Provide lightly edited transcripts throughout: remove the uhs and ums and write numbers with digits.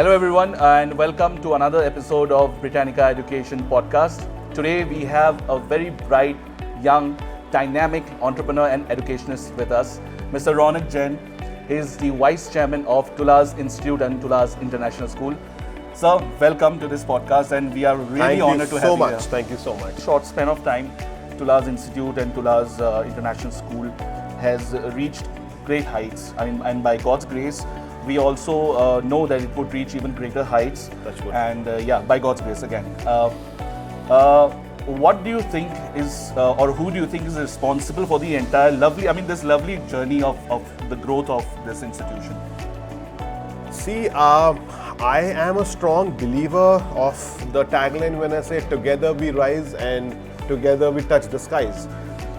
Hello, everyone, and welcome to another episode of Britannica Education Podcast. Today, we have a very bright, young, dynamic entrepreneur and educationist with us, Mr. Ronak Jain. He is the Vice Chairman of Tullas Institute and Tullas International School. Sir, welcome to this podcast, and we are really honored to have you here. Thank you so much. Short span of time, Tullas Institute and Tullas International School has reached great heights. And by God's grace, we also know that it would reach even greater heights. That's good. And by God's grace again. What do you think is, or who do you think is responsible for the entire this lovely journey of the growth of this institution? See, I am a strong believer of the tagline when I say together we rise and together we touch the skies.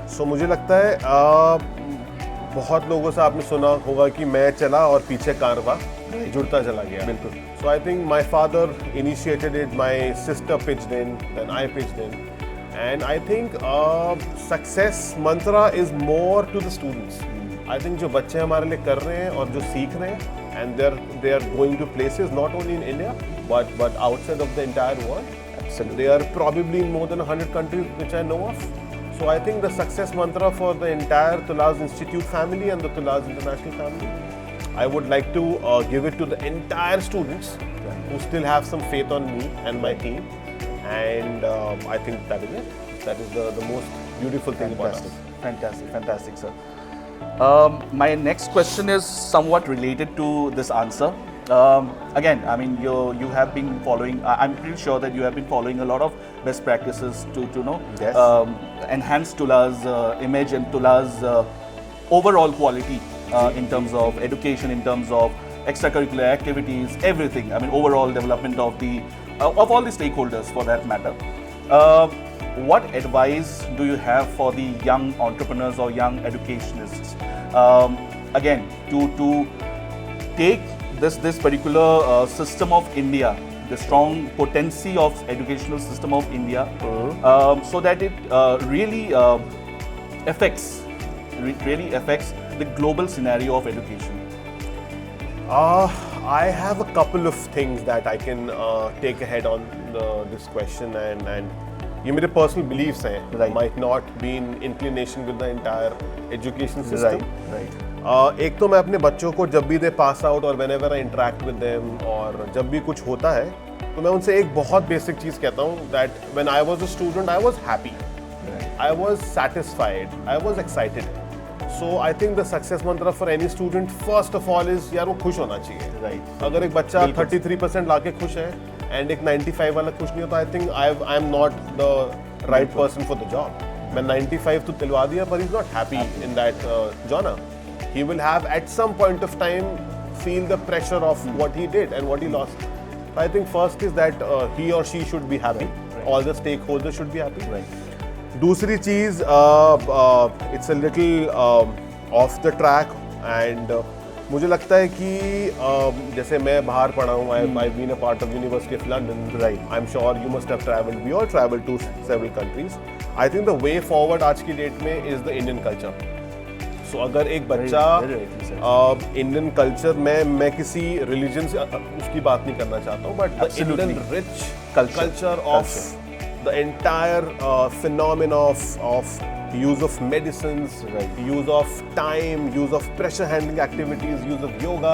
So मुझे लगता है बहुत लोगों से आपने सुना होगा कि मैं चला और पीछे कारवा जुड़ता चला गया. बिल्कुल. So I think my father initiated it, my sister pitched in, then I pitched in, and I think success mantra is more to the students. I think जो बच्चे हमारे लिए कर रहे हैं और जो सीख रहे हैं, and they are going to places not only in India but outside of the entire world. Absolutely. They are probably in more than 100 countries which I know of. So I think the success mantra for the entire Tullas Institute family and the Tullas International family, I would like to give it to the entire students who still have some faith on me and my team, and I think that is it. That is the most beautiful thing about us. Fantastic, sir. My next question is somewhat related to this answer. Again, I mean, you have been following. I'm pretty sure that you have been following a lot of best practices to Yes. enhance Tullas' image and Tullas' overall quality in terms of education, in terms of extracurricular activities, everything. I mean, overall development of all the stakeholders for that matter. What advice do you have for the young entrepreneurs or young educationists? Again, to take this particular system of India, the strong potency of educational system of India, so that it really affects the global scenario of education. I have a couple of things that I can take ahead on this question, and ये मेरे personal beliefs हैं. Right. Might not be in inclination with the entire education system. Right. एक तो मैं अपने बच्चों को जब भी दे पास आउट और whenever I interact with them और जब भी कुछ होता है तो मैं उनसे एक बहुत बेसिक चीज़ कहता हूँ that when I was a student I was happy, I was satisfied, I was excited. So I think the success mantra for any student first of all is यार वो खुश होना चाहिए. Right. अगर एक बच्चा 33% लाके खुश है and एक 95 वाला खुश नहीं होता, I think I am not the right person for the job. मैं 95 तो दिलवा दिया but he's not happy in that genre. He will have at some point of time feel the pressure of what he did and what he lost. I think first is that he or she should be happy. Right. All the stakeholders should be happy. Right. दूसरी चीज़ it's a little off the track and मुझे लगता है कि जैसे मैं बाहर पढ़ा हूँ, I've been a part of University of London. Right. I'm sure you must have traveled. We all traveled to several countries. I think the way forward आज की डेट में is the Indian culture. So अगर एक बच्चा Indian culture में मैं किसी religion से उसकी बात नहीं करना चाहता हूँ, but the Indian rich culture of the entire phenomena of use of medicines, use of time, use of pressure handling activities, use of yoga,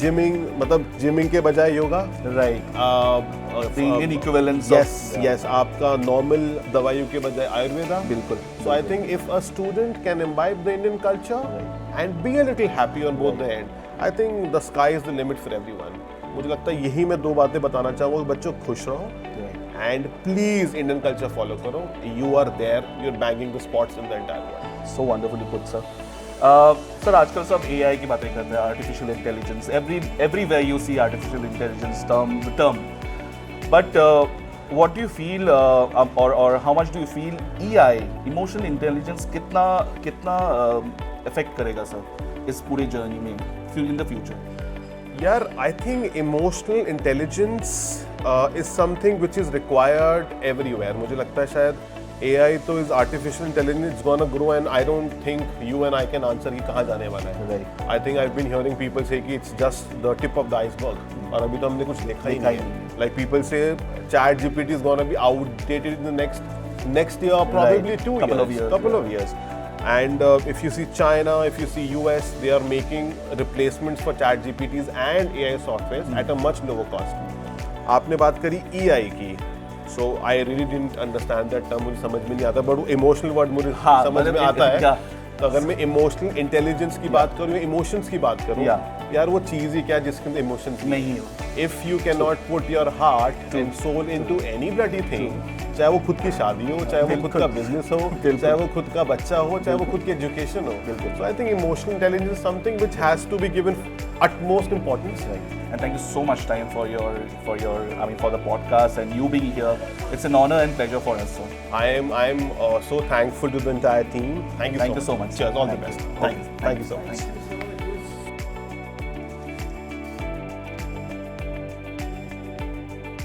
gymming, मतलब gymming के बजाय yoga, Right. The Indian equivalence. yes, आपका normal दवाइयों के बजाय आयुर्वेदा. बिल्कुल. So I think if a student can imbibe the Indian culture and be a little happy on both the end, I think the sky is the limit for everyone. मुझे लगता है यही मैं दो बातें बताना चाहूँगा. बच्चों खुश रहो and please Indian culture follow करो. You are there, you're banging the spots in the entire world. So wonderfully put, sir. Sir, आजकल सब AI की बातें करते हैं, artificial intelligence. Everywhere you see artificial intelligence term. But what do you feel, or how much do you feel EI, emotional intelligence, कितना affect करेगा sir इस पूरे जर्नी में in the future? यार, I think emotional intelligence is something which is required everywhere. मुझे लगता है शायद AI तो is artificial intelligence, it's gonna grow and I don't think you and I can answer कि कहाँ जाने वाला है. Right. I think I've been hearing people say कि it's just the tip of the iceberg. और अभी तो हमने कुछ देखा ही देखा नहीं ही है. Like people say ChatGPT is gonna be outdated in the next year, probably Right. 2 Couple of years. And if you see China, if you see US, they are making replacements for ChatGPTs and AI softwares at a much lower cost. आपने बात करी EI की, so I really didn't understand that term, मुझे समझ में नहीं आता, but वो emotional word मुझे हाँ, समझ में मतलब आता है. yeah. तो अगर मैं इमोशनल इंटेलिजेंस की बात करूँ, इमोशंस की बात करूँ, Yeah. यार वो चीज़ ही क्या है जिसके अंदर इमोशंस नहीं हो. If you cannot put your heart and soul into any bloody thing, चाहे वो खुद की शादी हो, चाहे वो खुद का बिजनेस हो, चाहे वो खुद का बच्चा हो, चाहे वो खुद की एजुकेशन हो, so I think emotional intelligence is something which has to be given utmost importance. And thank you so much, Time, for the podcast and you being here. It's an honor and pleasure for us. So. I am so thankful to the entire team. Thank you Thank you so much. Cheers, all the Thank best. you. Thank you so much. Thank you.